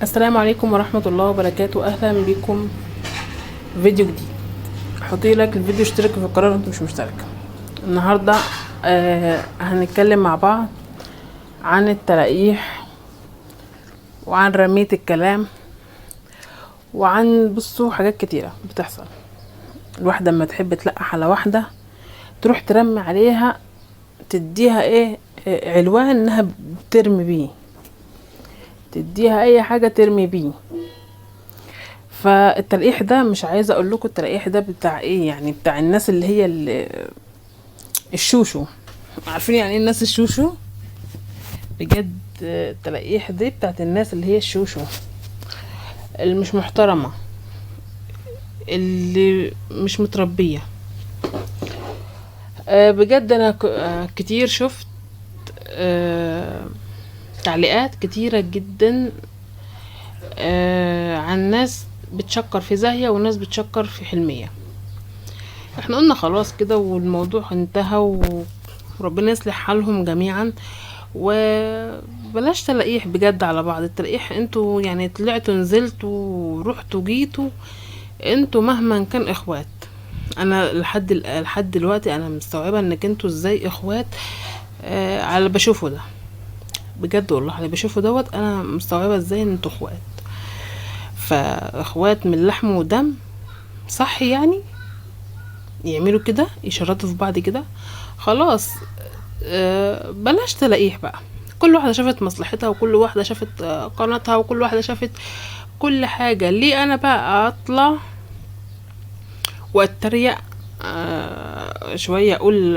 السلام عليكم ورحمة الله وبركاته. اهلا بكم فيديو جديد. حطي لك الفيديو، اشترك في القناة لو انت مش مشترك. النهاردة هنتكلم مع بعض عن التلقيح وعن رمية الكلام وعن حاجات كتيرة بتحصل. الواحدة لما تحب تلقح على واحدة تروح ترمي عليها، تديها علوان انها بترمي بيه، تديها اي حاجة ترمي بيه. فالتلقيح ده مش عايزه اقول لكم التلقيح ده بتاع ايه، يعني بتاع الناس اللي هي الشوشو. عارفين يعني ايه الناس الشوشو؟ بجد التلقيح دي بتاعت الناس اللي هي الشوشو، اللي مش محترمه، اللي مش متربيه. بجد انا كتير شفت تعليقات كتيره جدا عن ناس بتشكر في زاهية وناس بتشكر في حلمية. احنا قلنا خلاص كده والموضوع انتهى وربنا يصلح حالهم جميعا، وبلاش تلقيح بجد على بعض. التلقيح انتوا يعني طلعتوا نزلتوا ورحتوا جيتوا، انتوا مهما كان اخوات. انا لحد دلوقتي انا مستوعبه انك انتوا ازاي اخوات. على اللي بشوفه ده بجد والله، اللي بشوفه دوت انا مستوعبه ازاي ان انتوا اخوات. فاخوات من لحم ودم، صح؟ يعني يعملوا كده، يشرطوا في بعض كده، خلاص. بلاش تلاقيه بقى. كل واحدة شافت مصلحتها، وكل واحدة شافت قناتها، وكل واحدة شافت كل حاجة. ليه انا بقى اطلع واتريق شوية، اقول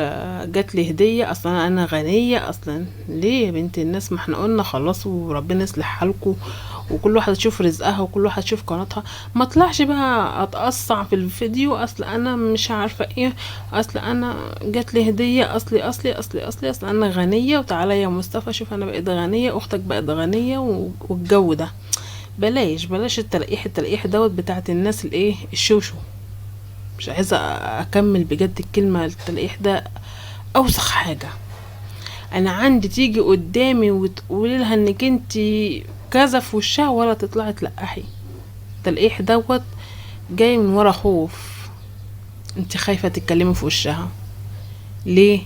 جات لي هدية، اصلا انا غنية اصلا؟ ليه يا بنت الناس؟ ما احنا قلنا خلاص وربنا يصلح حالكم، وكل واحدة تشوف رزقها، وكل واحدة تشوف قناتها. ما طلعش بقى اتقصع في الفيديو، اصل انا مش عارفة ايه، اصل انا جات لي هدية، اصل انا غنية، وتعالى يا مصطفى شوف انا بقيت غنية، اختك بقت غنية، والجو ده. بلاش التلقيح دوت بتاعت الناس الشوشو. مش عايزة اكمل بجد الكلمة. التلقيح ده اوسخ حاجة. انا عندي تيجي قدامي وتقولي لها انك انتي كذا في وشها، ولا تطلعي تلقحي. التلقيح دوت جاي من ورا خوف. انتي خايفة تتكلمي في وشها، ليه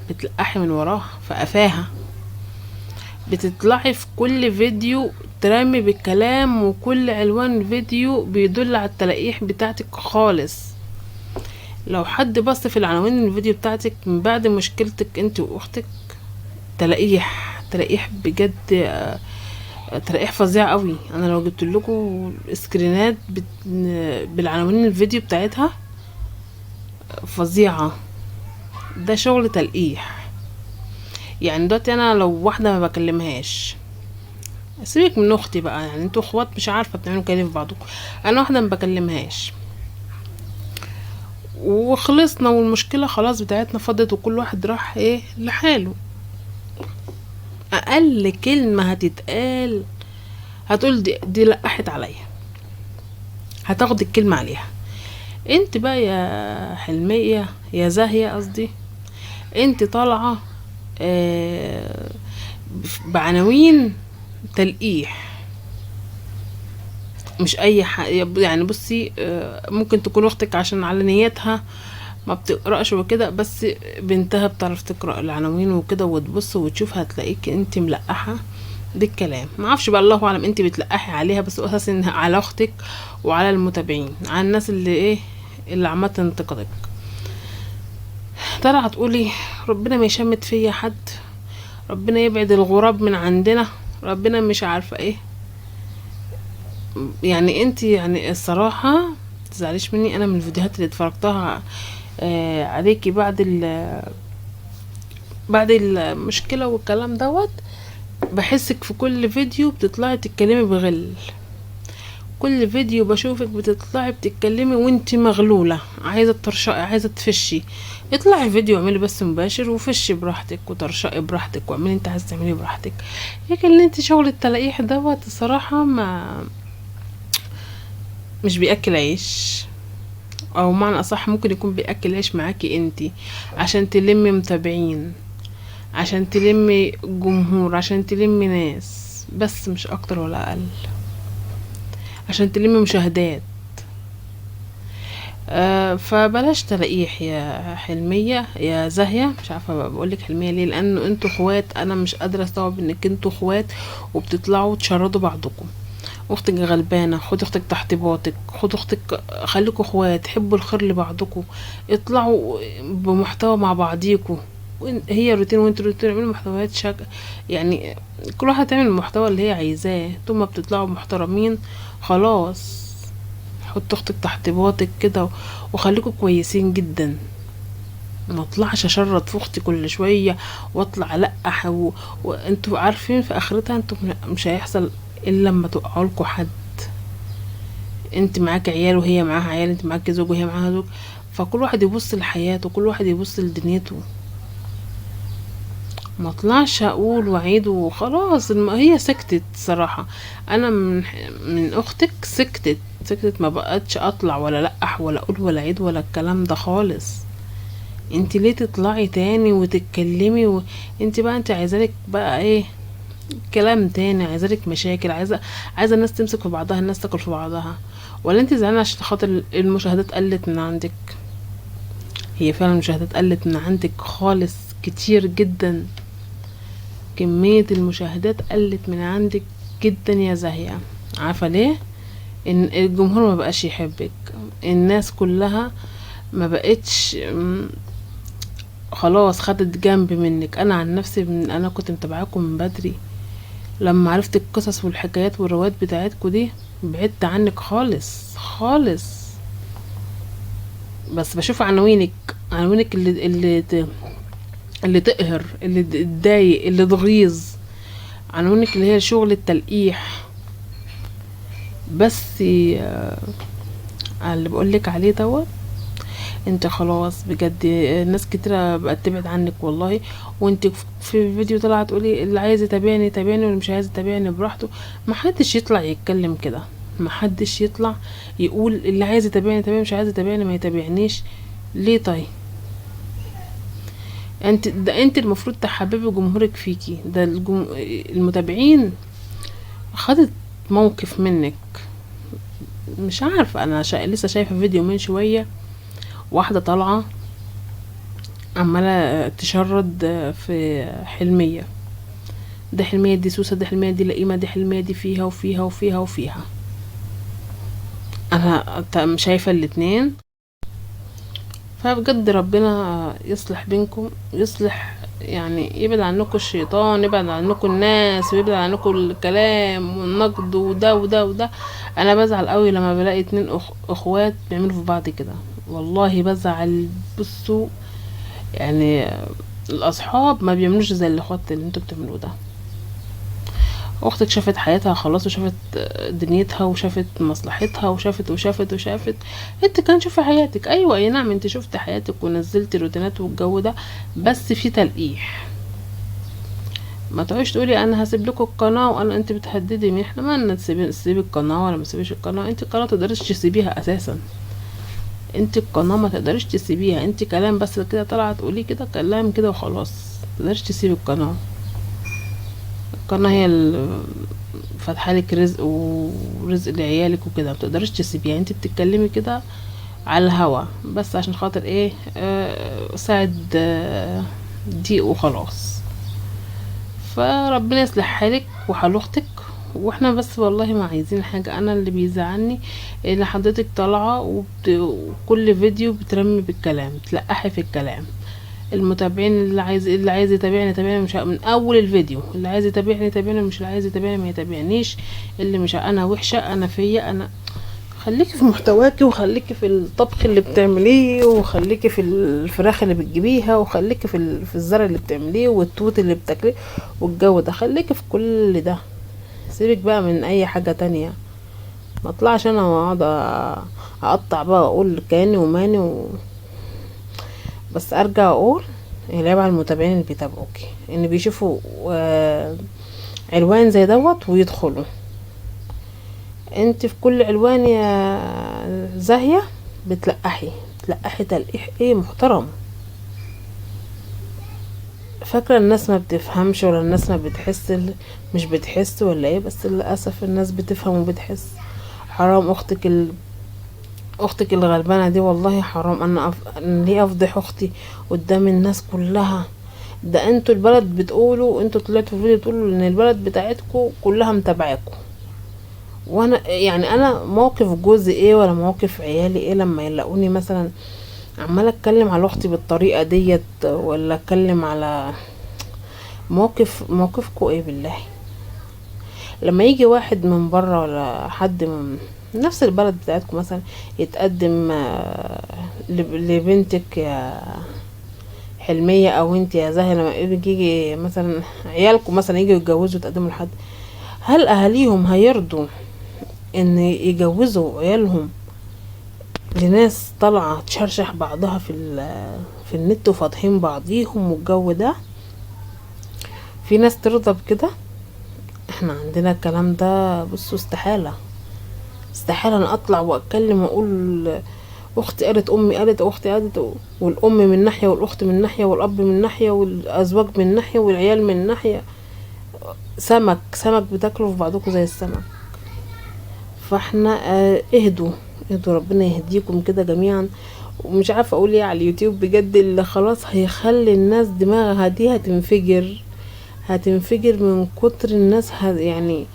بتلقحي من وراها في قفاها؟ بتطلعي في كل فيديو ترمي بالكلام، وكل عنوان فيديو بيدل على التلقيح بتاعتك خالص. لو حد بص في العناوين الفيديو بتاعتك من بعد مشكلتك انت واختك، تلقيح بجد. تلقيح فظيع قوي. انا لو جبت لكم سكرينات بالعناوين الفيديو بتاعتها فظيعه. ده شغل تلقيح. يعني دلوقتي انا لو واحده ما بكلمهاش، سيبك من اختي بقى، يعني انتوا اخوات مش عارفه بتعملوا كده في بعضكم. انا واحده ما بكلمهاش وخلصنا، والمشكله خلاص بتاعتنا فضت، وكل واحد راح لحاله. اقل كلمه هتتقال هتقول دي لقحت عليا، هتاخد الكلمه عليها. انت بقى يا حلميه، يا زاهيه قصدي، انت طالعه بعناوين تلقيح. مش اي يعني بصي، ممكن تكون اختك عشان على نيتها ما بتقرأش وكده، بس بنتها بتعرف تقرأ العناوين وكده، وتبص وتشوف هتلاقيك انت ملقحة بالكلام. ما اعرفش بقى، الله اعلم انت بتلقحي عليها، بس اساس انها على اختك وعلى المتابعين، على الناس اللي عمالة تنتقدك. طلع تقولي ربنا ما يشمت فيا حد، ربنا يبعد الغراب من عندنا، ربنا مش عارفه ايه. يعني انت يعني الصراحه متزعليش مني، انا من الفيديوهات اللي اتفرجتها عليكي بعد المشكله والكلام دوت، بحسك في كل فيديو بتطلعي تتكلمي بغل. كل فيديو بشوفك بتطلعي بتتكلمي وانت مغلوله، عايزه ترشقي، عايزه تفشي. اطلعي فيديو اعملي بس مباشر وفشي براحتك، وترشقي براحتك، واعملي انت عايزه تعملي براحتك. لكن اللي انت شغل التلقيح دوت الصراحه ما مش بياكل عيش، او معنى اصح ممكن يكون بياكل عيش معاكي انتي، عشان تلمي متابعين، عشان تلمي جمهور، عشان تلمي ناس، بس مش اكتر ولا اقل. عشان تلمي مشاهدات. فبلاش تلقيح يا حلمية يا زاهية، مش عارفة بقولك حلمية ليه، لانه انتوا اخوات. انا مش قادرة استوعب انك انتوا اخوات وبتطلعوا تشردوا بعضكم. اختك غلبانة، خد اختك تحت باطك، خد اختك، خليكوا اخوات، حبوا الخير لبعضكم، اطلعوا بمحتوى مع بعضيكوا. هي روتين وانت روتين، اعملوا محتويات يعني كل واحد تعمل المحتوى اللي هي عايزاه. انتوا ما بتطلعوا محترمين خلاص. حط اختك تحت باطك كده وخليكوا كويسين جدا. ما اطلعش اشرط في اختي كل شويه واطلع القح وانتوا عارفين في اخرتها انتوا مش هيحصل الا لما توقعوا لكم حد. انت معاك عيال وهي معاها عيال، انت معاك زوج وهي معاها زوج، فكل واحد يبص لحياته، كل واحد يبص لدنيته. ما اطلعش اقول واعيد وخلاص. هي سكتت صراحه. انا من اختك سكتت، ما بقتش اطلع ولا لقح ولا اقول ولا عيد ولا الكلام ده خالص. انت ليه تطلعي تاني وتتكلمي انت بقى انت عايزالك بقى ايه؟ كلام تاني، عايزالك مشاكل، عايزه الناس تمسك في بعضها، الناس تاكل في بعضها؟ ولا انت زعلانه عشان خاطر المشاهدات قلت من عندك؟ هي فعلا المشاهدات قلت من عندك خالص كتير جدا. كمية المشاهدات قلت من عندك جدا يا زاهية. عارفة ليه؟ ان الجمهور ما بقاش يحبك. الناس كلها ما بقتش خلاص خدت جنب منك. انا عن نفسي انا كنت متابعاكم من بدري، لما عرفت القصص والحكايات والروايات بتاعتكم دي بعدت عنك خالص خالص. بس بشوف عناوينك اللي تقهر، اللي تضايق، اللي تغيظ. عناوينك اللي هي شغل التلقيح. بس اللي بقولك عليه دوت، انت خلاص بجد ناس كتيرة بقت تبعد عنك والله. وانت في فيديو طلع تقولي اللي عايز يتابعني يتابعني واللي مش عايز يتابعني براحته. محدش يطلع يتكلم كده، محدش يطلع يقول اللي عايز يتابعني يتابعني، مش عايز يتابعني ما يتابعنيش. ليه طيب؟ انت المفروض تحببي جمهورك فيكي. ده المتابعين خدت موقف منك. مش عارفه انا لسه شايفه فيديو من شويه، واحده طالعه عماله تشرد في حلميه. ده حلميه دي سوسه، ده حلميه دي لئيمه، دي حلميه دي فيها وفيها وفيها وفيها. انا شايفه الاتنين. فبجد ربنا يصلح بينكم، يصلح يعني، يبعد عنكم الشيطان، يبعد عنكم الناس، ويبعد عنكم الكلام والنقد وده وده وده. انا بزعل قوي لما بلاقي اتنين اخوات بيعملوا في بعض كده، والله بزعل. بصوا يعني الاصحاب ما بيعملوش زي الاخوات اللي انتوا بتعملوه ده. اختك شافت حياتها خلاص، وشافت دنيتها، وشافت مصلحتها، وشافت. انت كان شوفي حياتك. ايوه اي نعم، انت شفت حياتك ونزلت روتينات والجو ده، بس في تلقيح. ما تقعدش تقولي انا هسيب لكم القناه، وانا انت بتهددي مين؟ احنا ما تسيبي القناه ولا ما تسيبيش القناه. انت القناه تقدريش تسيبيها اساسا. انت القناه ما تقدريش تسيبيها. انت كلام بس كده طلعت تقولي كده كلام كده وخلاص. تقدريش تسيبي القناه. القناه هي فاتحالك رزق ورزق لعيالك وكده، متقدريش تسيبيها. انت بتتكلمي كده على الهوا بس عشان خاطر ايه؟ ساعد ضيق وخلاص. فربنا يصلح حالك وحال اختك. واحنا بس والله ما عايزين حاجة. انا اللي بيزعلني ان حضرتك طالعة وكل فيديو بترمي بالكلام، تلقحي في الكلام. المتابعين اللي عايز يتابعني مش من اول الفيديو. اللي عايز يتابعني، مش اللي عايز يتابعني ما يتابعنيش. اللي مش انا وحشة، انا فيا انا. خليكي في محتواكي، وخليكي في الطبخ اللي بتعمليه، وخليكي في الفراخ اللي بتجيبيها، وخليكي في الزرع اللي بتعمليه والتوت اللي بتاكليه والجو ده. خليكي في كل ده، سيبك بقى من اي حاجة تانية. ما اطلعش انا واقعد اقطع بقى واقول كاني وماني بس ارجع اقول العيب على المتابعين اللي بيتابعوكي، ان بيشوفوا عنوان زي دوت ويدخلوا. انت في كل عنوان يا زاهية بتلقحي تلقيح ايه محترم. فاكرة الناس ما بتفهمش، ولا الناس ما بتحس، مش بتحس ولا ايه؟ بس للأسف الناس بتفهم وبتحس. حرام اختك الغلبانه دي، والله حرام. أنا ليه افضح اختي قدام الناس كلها؟ ده انتوا البلد بتقولوا، انتوا طلعتوا في الفيديو تقولوا ان البلد بتاعتكم كلها متابعاكم. وانا يعني انا موقف جوزي ايه ولا موقف عيالي ايه لما يلاقوني مثلا عماله اتكلم على اختي بالطريقه ديت، ولا اتكلم على موقفكم ايه بالله؟ لما يجي واحد من بره ولا حد من نفس البلد بتاعتكم مثلا يتقدم لبنتك يا حلمية او انت يا زاهية، لما يجي مثلا عيالكم مثلا يجوا يتجوزوا يتقدموا لحد، هل اهاليهم هيرضوا ان يجوزوا عيالهم لناس طالعة تشرشح بعضها في النت وفاضحين بعضيهم والجو ده؟ في ناس ترضى بكده؟ احنا عندنا الكلام ده بصوا استحالة. استحالة انا اطلع واتكلم واقول اختي قالت، امي قالت، اختي قالت، والام من ناحية والاخت من ناحية والاب من ناحية والازواج من ناحية والعيال من ناحية. سمك بتاكلوا في بعضكم زي السمك. فاحنا اهدوا ربنا يهديكم كده جميعا. ومش عارفه اقول ايه على اليوتيوب بجد، اللي خلاص هيخلي الناس دماغها دي هتنفجر من كتر الناس يعني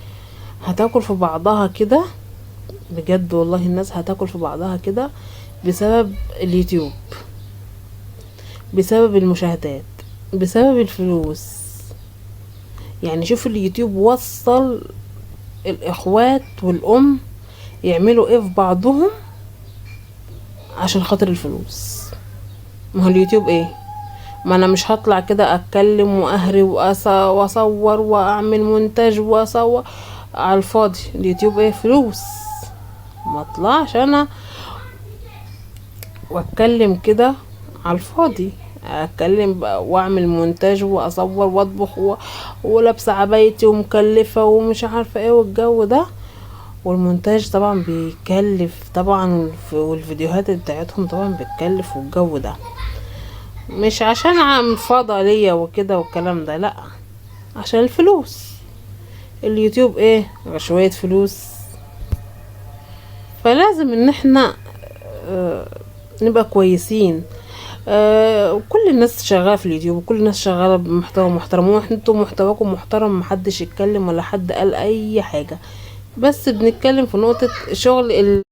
هتاكل في بعضها كده بجد. والله الناس هتاكل في بعضها كده بسبب اليوتيوب، بسبب المشاهدات، بسبب الفلوس. يعني شوف اليوتيوب وصل الاخوات والام يعملوا ايه في بعضهم عشان خاطر الفلوس. ما هو اليوتيوب ايه؟ ما انا مش هطلع كده اتكلم واهري واصور واعمل مونتاج واصور على الفاضي. اليوتيوب ايه؟ فلوس. ما اطلعش انا واتكلم كده على الفاضي، اتكلم واعمل مونتاج واصور واطبخ ولابسه عبايتي ومكلفه ومش عارفه ايه والجو ده. والمونتاج طبعا بيكلف طبعا، والفيديوهات بتاعتهم طبعا بتكلف والجو ده، مش عشان عم فاضة ليا وكده والكلام ده، لا، عشان الفلوس. اليوتيوب ايه؟ شوية فلوس. فلازم ان احنا نبقى كويسين. كل الناس شغالة في اليوتيوب وكل الناس شغالة بمحتوى محترم، وانتوا محتواكم محترم، محدش يتكلم ولا حد قال اي حاجة، بس بنتكلم في نقطة شغل